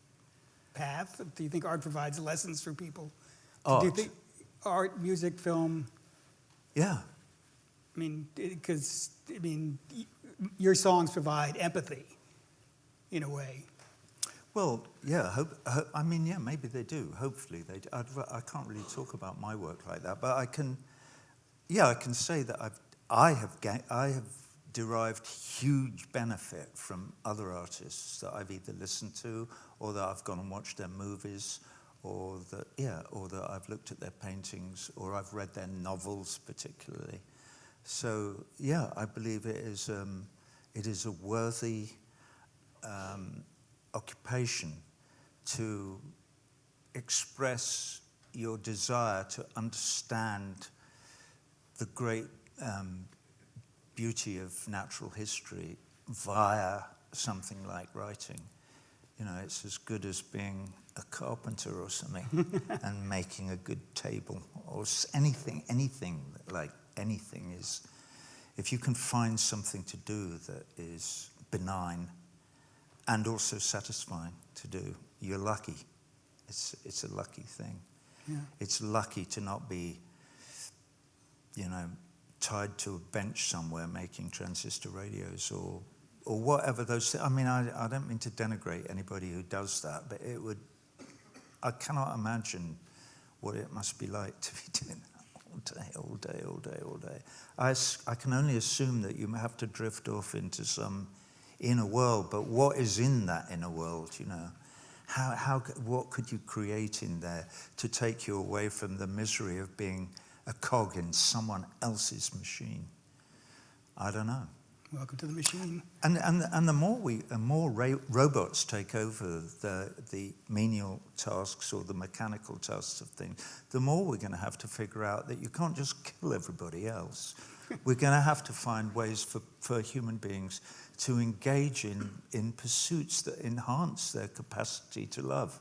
path? Do you think art provides lessons for people? Art. Do you think art, music, film? Yeah. I mean, your songs provide empathy, in a way. Well, yeah. Maybe they do. Hopefully they do. I can't really talk about my work like that, but I can say that I have derived huge benefit from other artists that I've either listened to, or that I've gone and watched their movies, or that I've looked at their paintings, or I've read their novels particularly. So yeah, I believe it is a worthy occupation to express your desire to understand the great beauty of natural history via something like writing. You know, it's as good as being a carpenter or something and making a good table or anything is, if you can find something to do that is benign and also satisfying to do, you're lucky. It's a lucky thing. Yeah. It's lucky to not be, tied to a bench somewhere making transistor radios or whatever those things. I mean, I don't mean to denigrate anybody who does that, but I cannot imagine what it must be like to be doing that all day. I can only assume that you have to drift off into some inner world, but what is in that inner world, what could you create in there to take you away from the misery of being a cog in someone else's machine? I don't know. Welcome to the machine. And the more robots take over the menial tasks or the mechanical tasks of things, the more we're going to have to figure out that you can't just kill everybody else. We're going to have to find ways for human beings to engage in pursuits that enhance their capacity to love.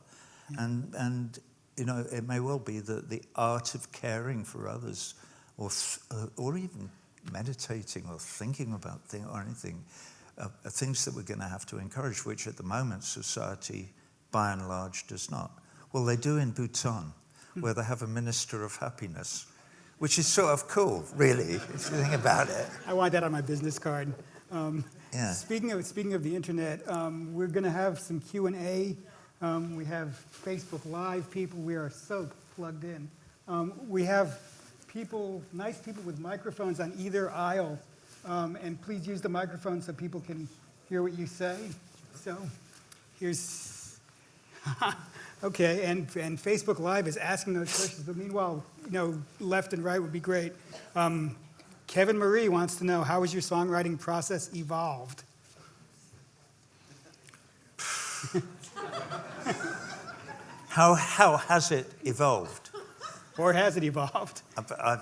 Yeah. And it may well be that the art of caring for others, or even meditating or thinking about things or anything, are things that we're going to have to encourage, which at the moment society, by and large, does not. Well, they do in Bhutan, where they have a minister of happiness, which is sort of cool, really, if you think about it. I want that on my business card. Yeah. Speaking of the internet, we're going to have some Q&A. We have Facebook Live people. We are so plugged in. We have nice people with microphones on either aisle, and please use the microphone so people can hear what you say. So here's, okay, and Facebook Live is asking those questions, but meanwhile, left and right would be great. Kevin Marie wants to know, how has your songwriting process evolved? How has it evolved? Or has it evolved? I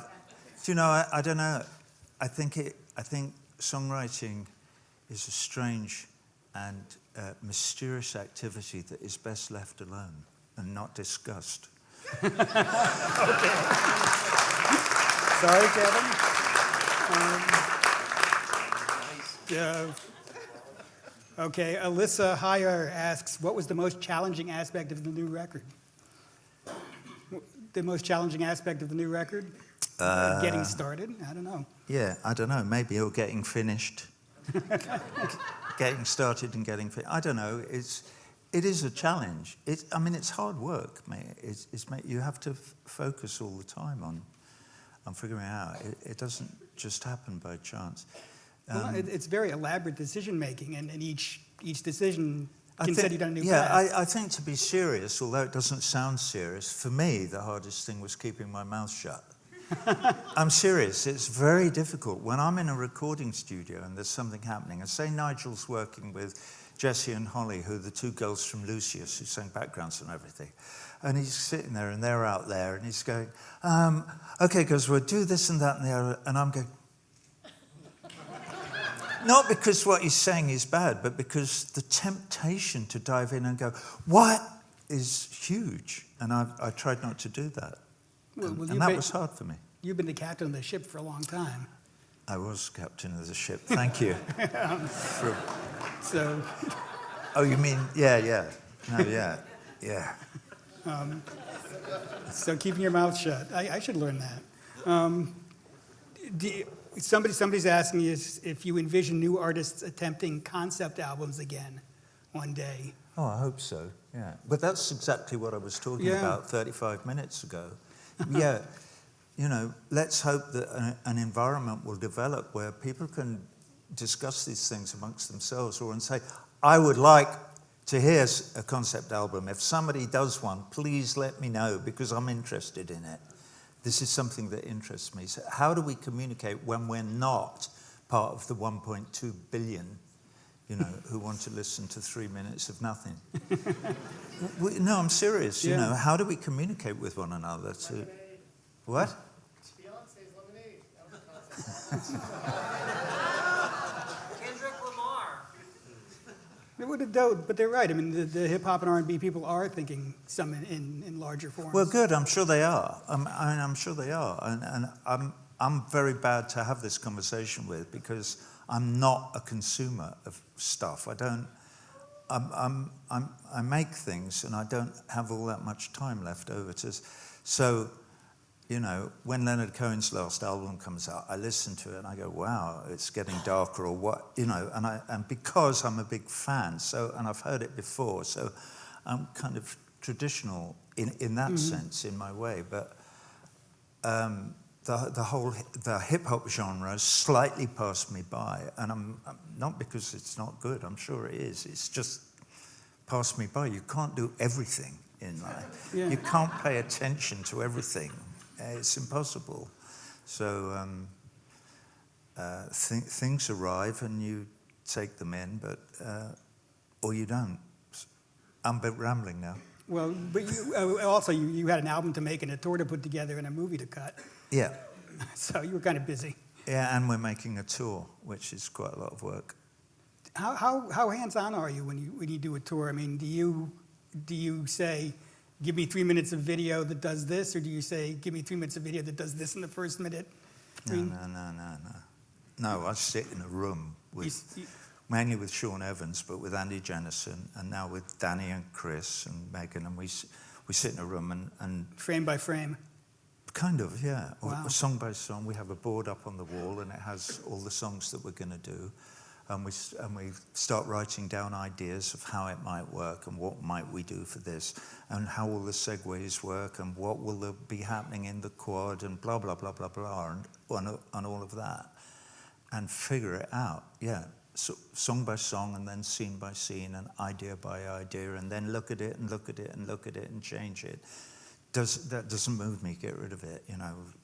don't know. I think songwriting is a strange and mysterious activity that is best left alone and not discussed. Okay. Sorry, Kevin. Okay, Alyssa Heyer asks, what was the most challenging aspect of the new record? The most challenging aspect of the new record? Getting started? I don't know. Yeah, I don't know. Maybe or getting finished. Getting started and getting finished. I don't know. It is a challenge. It's hard work, mate. You have to focus all the time on figuring it out. It doesn't just happen by chance. Well, it's very elaborate decision making, and each decision can set you down a new path. Yeah, I think to be serious, although it doesn't sound serious, for me the hardest thing was keeping my mouth shut. I'm serious. It's very difficult when I'm in a recording studio and there's something happening. And say Nigel's working with Jessie and Holly, who are the two girls from Lucius, who sang backgrounds and everything. And he's sitting there and they're out there and he's going, okay, guys, we'll do this and that and the other. And I'm going, Not because what he's saying is bad, but because the temptation to dive in and go, what, is huge. And I tried not to do that. And that was hard for me. You've been the captain of the ship for a long time. I was captain of the ship. Thank you. So. Oh, you mean, yeah. No, yeah. So keeping your mouth shut. I should learn that. Somebody's asking you if you envision new artists attempting concept albums again one day. Oh, I hope so, yeah. But that's exactly what I was talking about 35 minutes ago. Yeah, let's hope that an environment will develop where people can discuss these things amongst themselves and say, I would like to hear a concept album. If somebody does one, please let me know because I'm interested in it. This is something that interests me. So how do we communicate when we're not part of the 1.2 billion, who want to listen to 3 minutes of nothing? No, I'm serious. Yeah. How do we communicate with one another? What? Beyonce's Lemonade. That was a concept. Kendrick Lamar. But they're right. I mean, the hip hop and R&B people are thinking some in larger forms. Well, good. I'm sure they are. I'm sure they are. And I'm very bad to have this conversation with because I'm not a consumer of stuff. I make things and I don't have all that much time left over to. So, when Leonard Cohen's last album comes out, I listen to it and I go, wow, it's getting darker or what, and because I'm a big fan, and I've heard it before, so I'm kind of traditional in that sense, in my way, but the hip-hop genre slightly passed me by, and I'm not because it's not good, I'm sure it is, it's just passed me by. You can't do everything in life. Yeah. You can't pay attention to everything. It's impossible. So things arrive and you take them in, but or you don't. I'm a bit rambling now. Well, but you had an album to make and a tour to put together and a movie to cut. Yeah. So you were kind of busy. Yeah, and we're making a tour, which is quite a lot of work. How hands-on are you when you do a tour? I mean, do you say, give me 3 minutes of video that does this, or do you say, give me 3 minutes of video that does this in the first minute? No. No, I sit in a room mainly with Sean Evans, but with Andy Jennison, and now with Danny and Chris and Megan, and we sit in a room and frame by frame. Kind of, yeah. Wow. Or song by song. We have a board up on the wall, and it has all the songs that we're going to do. And we start writing down ideas of how it might work and what might we do for this and how will the segues work and what will be happening in the quad and blah, blah, blah, blah, blah, and all of that. And figure it out, yeah. So, song by song and then scene by scene and idea by idea and then look at it and look at it and look at it and change it. That doesn't move me, get rid of it,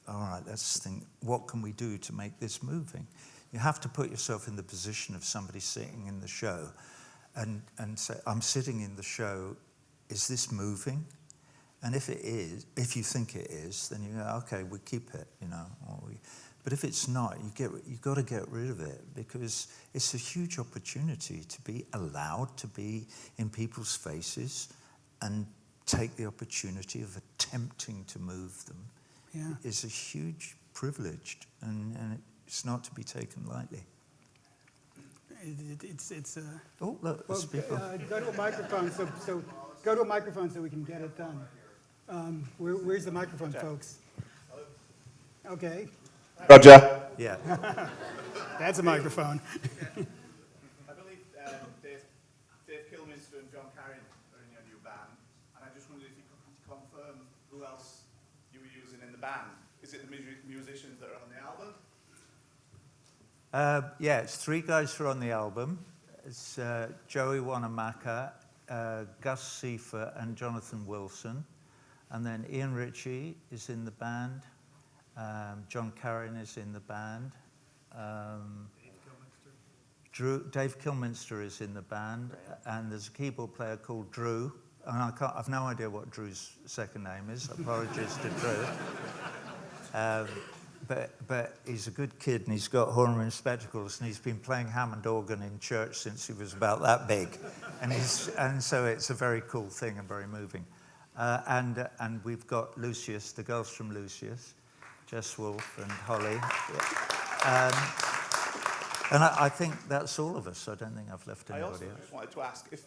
All right, let's think, what can we do to make this moving? You have to put yourself in the position of somebody sitting in the show and say, I'm sitting in the show, is this moving? And if it is, if you think it is, then you go, okay, we keep it, But if it's not, you've got to get rid of it because it's a huge opportunity to be allowed to be in people's faces and take the opportunity of attempting to move them. Yeah. Is a huge privilege, and it's not to be taken lightly. It's oh, look, there's people. Go to a microphone. So go to a microphone so we can get it done. Where's the microphone, folks? Okay. Roger. Yeah. That's a microphone. I believe Dave Kilminster and Jon Pareles are in your new band, and I just wondered if you could confirm who else you were using in the band. Is it the musicians that are on the album? Yeah, it's 3 guys who are on the album. It's Joey Wanamaker, Gus Seifer, and Jonathan Wilson. And then Ian Ritchie is in the band. John Carrin is in the band. Dave Kilminster is in the band. And there's a keyboard player called Drew. And I've no idea what Drew's second name is. Apologies to Drew. but he's a good kid, and he's got horn rimmed spectacles, and he's been playing Hammond organ in church since he was about that big, and so it's a very cool thing and very moving. And we've got Lucius, the girls from Lucius, Jess Wolfe and Holly. And I think that's all of us. I don't think I've left anybody else. I also just wanted to ask, if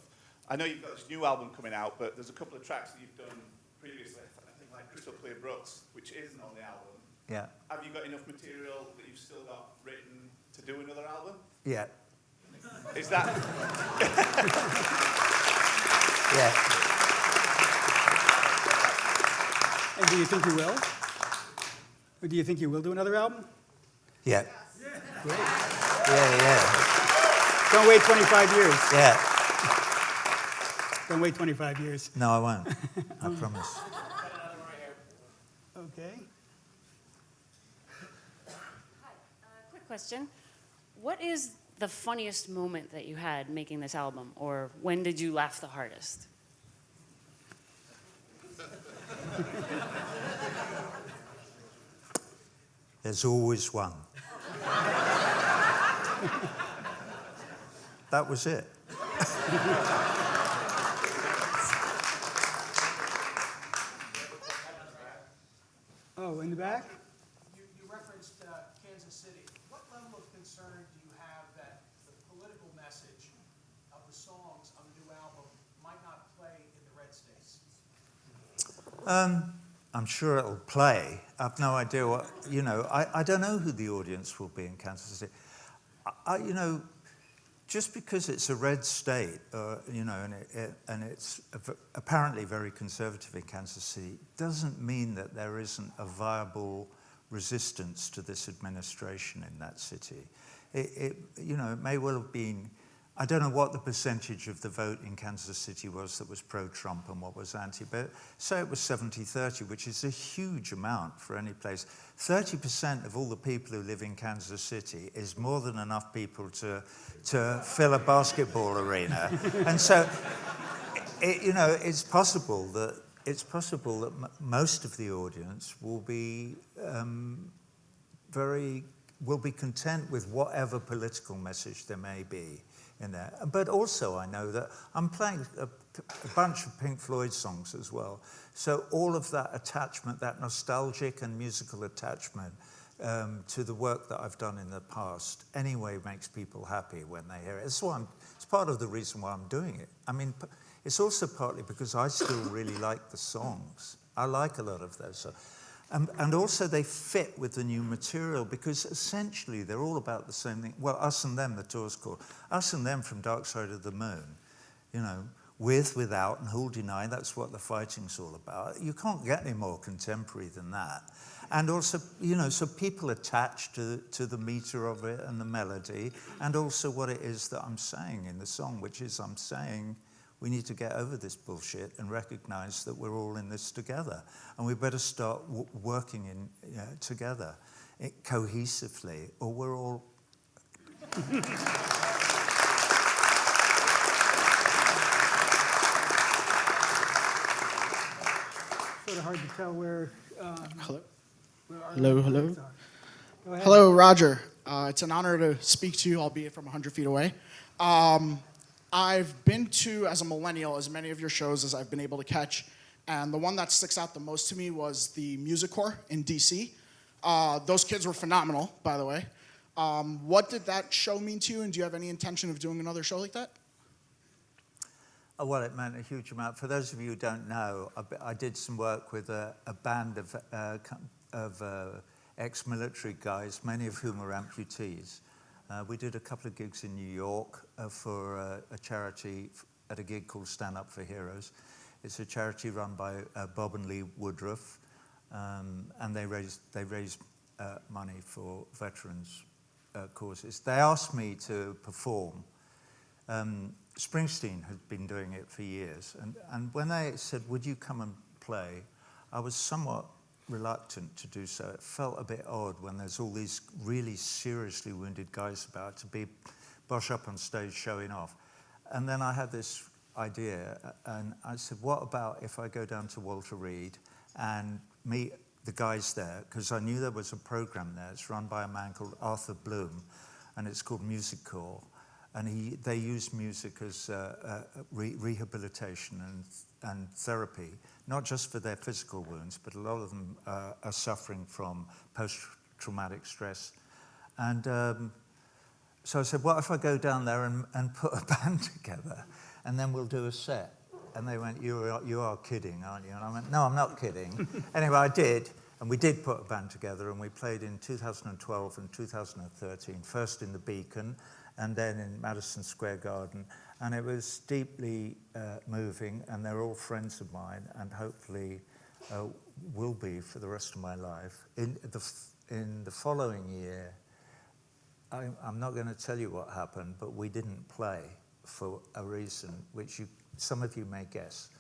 I know you've got this new album coming out, but there's a couple of tracks that you've done previously, I think like Crystal Clear Brooks, which isn't on the album. Yeah. Have you got enough material that you've still got written to do another album? Yeah. Is that... Yeah. And do you think you will? Or do you think you will do another album? Yeah. Great. Yeah. Don't wait 25 years. Yeah. Don't wait 25 years. No, I won't. I promise. Okay. Hi, quick question. What is the funniest moment that you had making this album, or when did you laugh the hardest? There's always one. That was it. Oh, in the back? You referenced Kansas City. What level of concern do you have that the political message of the songs on the new album might not play in the red states? I'm sure it'll play. I've no idea what, I don't know who the audience will be in Kansas City. Just because it's a red state, and it's apparently very conservative in Kansas City, doesn't mean that there isn't a viable resistance to this administration in that city. It may well have been, I don't know what the percentage of the vote in Kansas City was that was pro-Trump and what was anti, but say it was 70-30, which is a huge amount for any place. 30% of all the people who live in Kansas City is more than enough people to fill a basketball arena. And so, it's possible that most of the audience will be will be content with whatever political message there may be in there. But also I know that I'm playing a bunch of Pink Floyd songs as well. So all of that attachment, that nostalgic and musical attachment to the work that I've done in the past anyway makes people happy when they hear it. It's part of the reason why I'm doing it. I mean, it's also partly because I still really like the songs. I like a lot of those songs. And also they fit with the new material because essentially they're all about the same thing. Well, Us and Them, the tour's called. Us and Them from Dark Side of the Moon. With, without, and who'll deny, that's what the fighting's all about. You can't get any more contemporary than that. And also, so people attach to the meter of it and the melody, and also what it is that I'm saying in the song, which is I'm saying, we need to get over this bullshit and recognize that we're all in this together. And we better start working together cohesively, or we're all... Sort of hard to tell where... Hello? where our Hello. microphones are. Go ahead. Hello, Roger. It's an honor to speak to you, albeit from 100 feet away. I've been to, as a millennial, as many of your shows as I've been able to catch, and the one that sticks out the most to me was the Music Corps in D.C. Those kids were phenomenal, by the way. What did that show mean to you, and do you have any intention of doing another show like that? Well, it meant a huge amount. For those of you who don't know, I did some work with a band of ex-military guys, many of whom are amputees. We did a couple of gigs in New York for a charity at a gig called Stand Up for Heroes. It's a charity run by Bob and Lee Woodruff, and they raise money for veterans' causes. They asked me to perform. Springsteen had been doing it for years, and when they said, "Would you come and play?" I was somewhat reluctant to do so. It felt a bit odd when there's all these really seriously wounded guys about to be bosh up on stage showing off. And then I had this idea, and I said, what about if I go down to Walter Reed and meet the guys there, because I knew there was a program there. It's run by a man called Arthur Bloom, and it's called Music Core. And they use music as rehabilitation and therapy, not just for their physical wounds, but a lot of them are suffering from post-traumatic stress. And so I said, what if I go down there and put a band together, and then we'll do a set? And they went, you are kidding, aren't you? And I went, no, I'm not kidding. Anyway, I did, and we did put a band together, and we played in 2012 and 2013, first in the Beacon, and then in Madison Square Garden. And it was deeply moving, and they're all friends of mine, and hopefully will be for the rest of my life. In the following year, I'm not going to tell you what happened, but we didn't play for a reason which some of you may guess.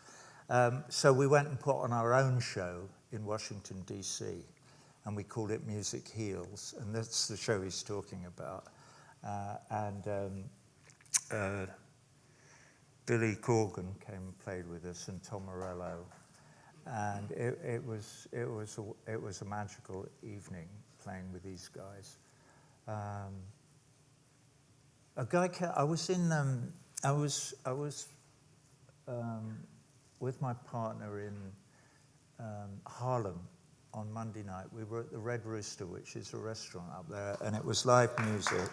So we went and put on our own show in Washington, D.C., and we called it Music Heals, and that's the show he's talking about. Billy Corgan came and played with us, and Tom Morello, and it was a magical evening playing with these guys. A guy I was with my partner in Harlem on Monday night. We were at the Red Rooster, which is a restaurant up there, and it was live music.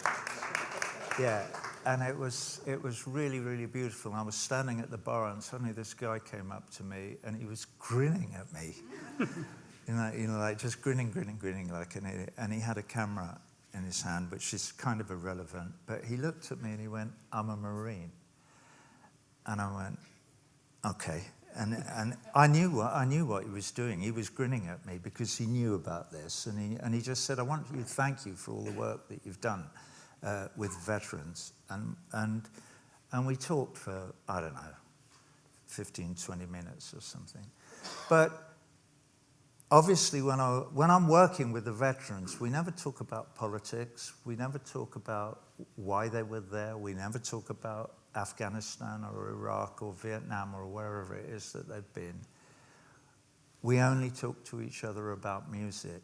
Yeah, and it was really, really beautiful. And I was standing at the bar, and suddenly this guy came up to me, and he was grinning at me, like just grinning like an idiot. And he had a camera in his hand, which is kind of irrelevant. But he looked at me and he went, "I'm a Marine," and I went, "Okay." And I knew what he was doing. He was grinning at me because he knew about this, and he just said, "I want you to thank you for all the work that you've done with veterans." And we talked for, I don't know, 15, 20 minutes or something. But obviously, when I'm working with the veterans, we never talk about politics. We never talk about why they were there. We never talk about Afghanistan or Iraq or Vietnam or wherever it is that they've been. We only talk to each other about music,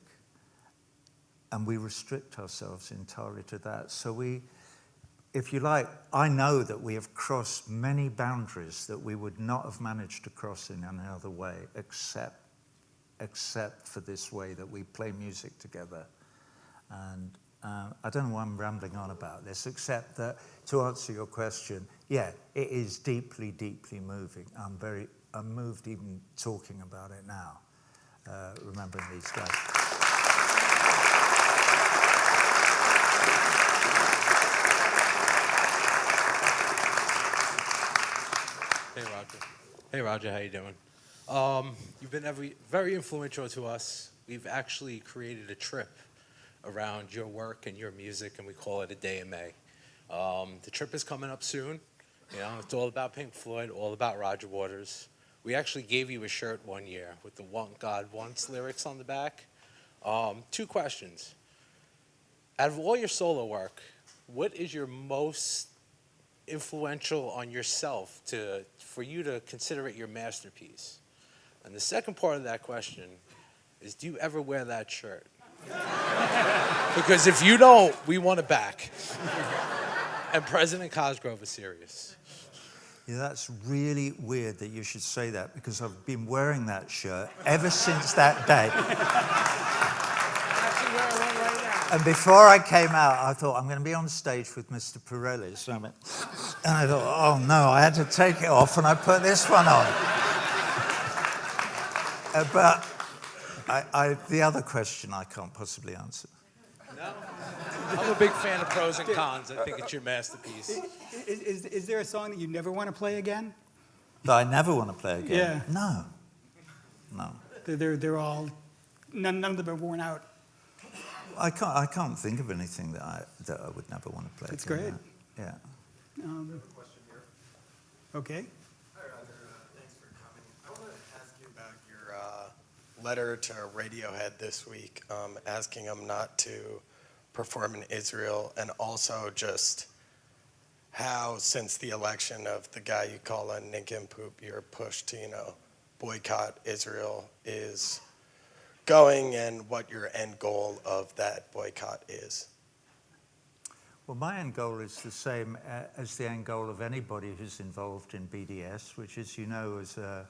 and we restrict ourselves entirely to that. So we, if you like, I know that we have crossed many boundaries that we would not have managed to cross in any other way, except for this way that we play music together. And I don't know why I'm rambling on about this, except that to answer your question, yeah, it is deeply, deeply moving. I'm moved even talking about it now, remembering these guys. Hey, Roger, how you doing? You've been very influential to us. We've actually created a trip around your work and your music, and we call it A Day in May. The trip is coming up soon. You know, it's all about Pink Floyd, all about Roger Waters. We actually gave you a shirt one year with the "Want God Wants" lyrics on the back. 2 questions. Out of all your solo work, what is your most influential on yourself for you to consider it your masterpiece? And the second part of that question is, do you ever wear that shirt? Because if you don't, we want it back. And President Cosgrove is serious. Yeah, that's really weird that you should say that, because I've been wearing that shirt ever since that day. And before I came out, I thought, I'm going to be on stage with Mr. Pareles. And I thought, oh no, I had to take it off, and I put this one on. But the other question I can't possibly answer. No? I'm a big fan of Pros and Cons. I think it's your masterpiece. Is there a song that you never want to play again? That I never want to play again? Yeah. No. They're all, none of them are worn out. I can't think of anything that I would never want to play. That's again. great. Yeah. Question here. Okay. Hi, Roger. Thanks for coming. I want to ask you about your letter to Radiohead this week, asking them not to perform in Israel, and also just how, since the election of the guy you call a nincompoop, your push to, boycott Israel is going and what your end goal of that boycott is. Well, my end goal is the same as the end goal of anybody who's involved in BDS, which, as you know, is a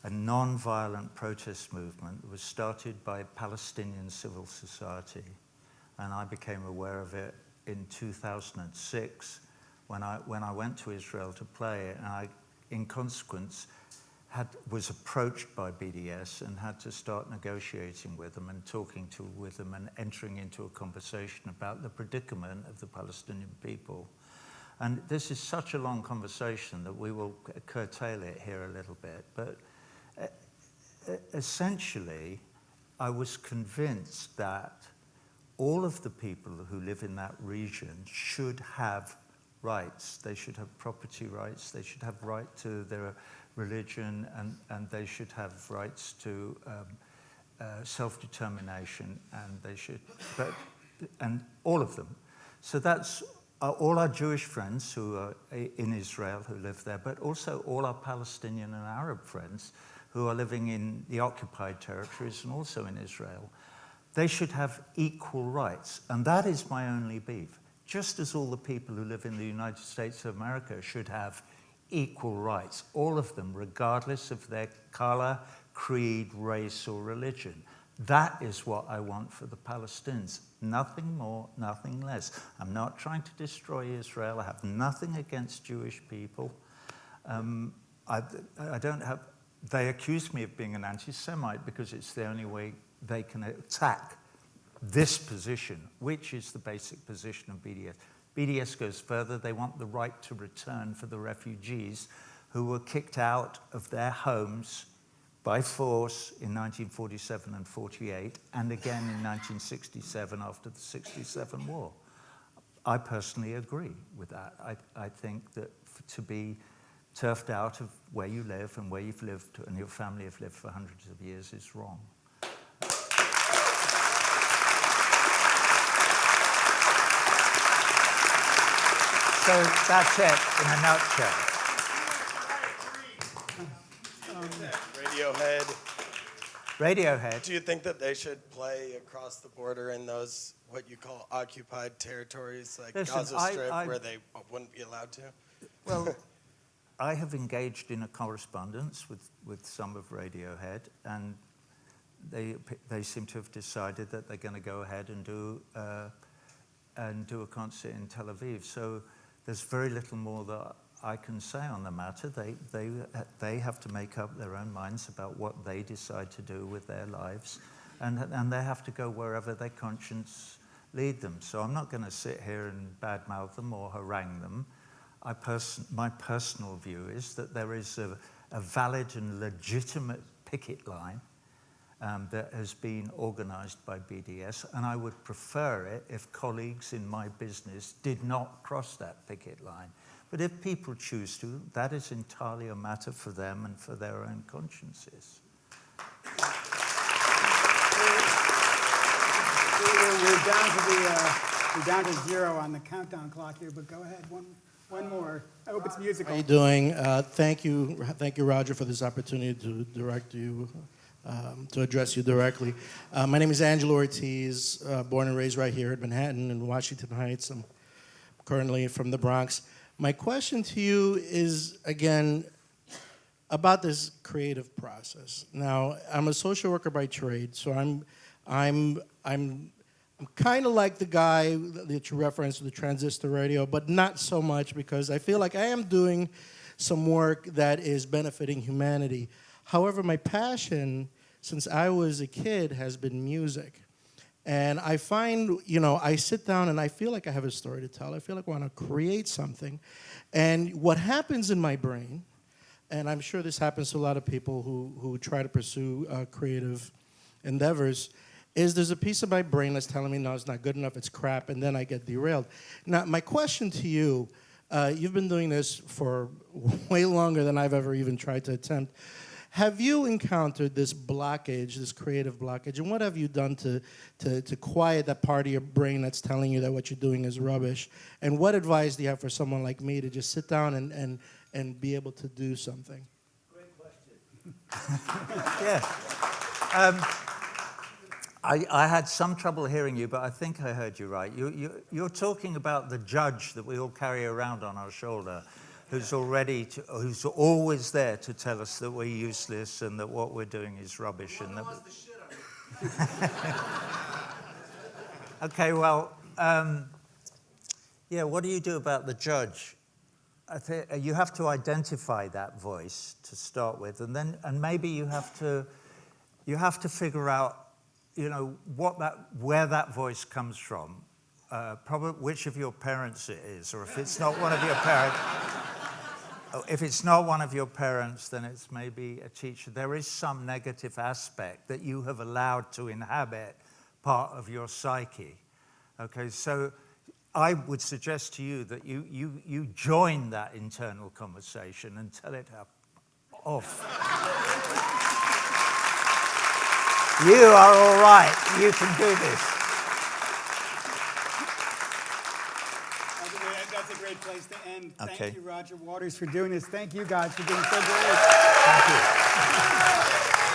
non-violent protest movement that was started by Palestinian civil society. And I became aware of it in 2006 when I went to Israel to play, and I, in consequence, was approached by BDS and had to start negotiating with them and talking with them and entering into a conversation about the predicament of the Palestinian people. And this is such a long conversation that we will curtail it here a little bit. But essentially, I was convinced that all of the people who live in that region should have rights. They should have property rights. They should have right to their religion, and they should have rights to self-determination, and they should, and all of them. So that's all our Jewish friends who are in Israel who live there, but also all our Palestinian and Arab friends who are living in the occupied territories and also in Israel. They should have equal rights, and that is my only beef. Just as all the people who live in the United States of America should have equal rights, all of them, regardless of their color, creed, race, or religion. That is what I want for the Palestinians. Nothing more, nothing less. I'm not trying to destroy Israel. I have nothing against Jewish people. I don't have. They accuse me of being an anti-Semite because it's the only way they can attack this position, which is the basic position of BDS. BDS goes further. They want the right to return for the refugees who were kicked out of their homes by force in 1947 and 48, and again in 1967 after the 67 war. I personally agree with that. I think that to be turfed out of where you live and where you've lived and your family have lived for hundreds of years is wrong. So that's it in a nutshell. Radiohead. Do you think that they should play across the border in those, what you call occupied territories, like Listen, Gaza Strip, where they wouldn't be allowed to? Well, I have engaged in a correspondence with some of Radiohead, and they seem to have decided that they're going to go ahead and do a concert in Tel Aviv. So there's very little more that I can say on the matter. They have to make up their own minds about what they decide to do with their lives, and they have to go wherever their conscience lead them. So I'm not going to sit here and badmouth them or harangue them. My personal view is that there is a valid and legitimate picket line that has been organized by BDS, and I would prefer it if colleagues in my business did not cross that picket line. But if people choose to, that is entirely a matter for them and for their own consciences. We're down to zero on the countdown clock here, but go ahead, one more. I hope it's musical. How are you doing? Thank you, Roger, for this opportunity to direct you, to address you directly. My name is Angelo Ortiz, born and raised right here at Manhattan in Washington Heights. I'm currently from the Bronx. My question to you is, again, about this creative process. Now, I'm a social worker by trade, so I'm kind of like the guy that you referenced with the transistor radio, but not so much, because I feel like I am doing some work that is benefiting humanity. However, my passion since I was a kid has been music. And I find, I sit down and I feel like I have a story to tell. I feel like I want to create something. And what happens in my brain, and I'm sure this happens to a lot of people who try to pursue creative endeavors, is there's a piece of my brain that's telling me, no, it's not good enough, it's crap, and then I get derailed. Now, my question to you, you've been doing this for way longer than I've ever even tried to attempt. Have you encountered this blockage, this creative blockage, and what have you done to quiet that part of your brain that's telling you that what you're doing is rubbish? And what advice do you have for someone like me to just sit down and be able to do something? Great question. Yeah. I had some trouble hearing you, but I think I heard you right. You're talking about the judge that we all carry around on our shoulder, who's always there to tell us that we're useless and that what we're doing is rubbish. And that okay, well, yeah. What do you do about the judge? I think you have to identify that voice to start with, and maybe you have to figure out, where that voice comes from, probably which of your parents it is, or if it's not one of your parents. If it's not one of your parents, then it's maybe a teacher. There is some negative aspect that you have allowed to inhabit part of your psyche. Okay, so I would suggest to you that you join that internal conversation and tell it off. You are all right. You can do this. That's a great place to end. Okay. Thank you, Roger Waters, for doing this. Thank you guys for being so great. Thank you.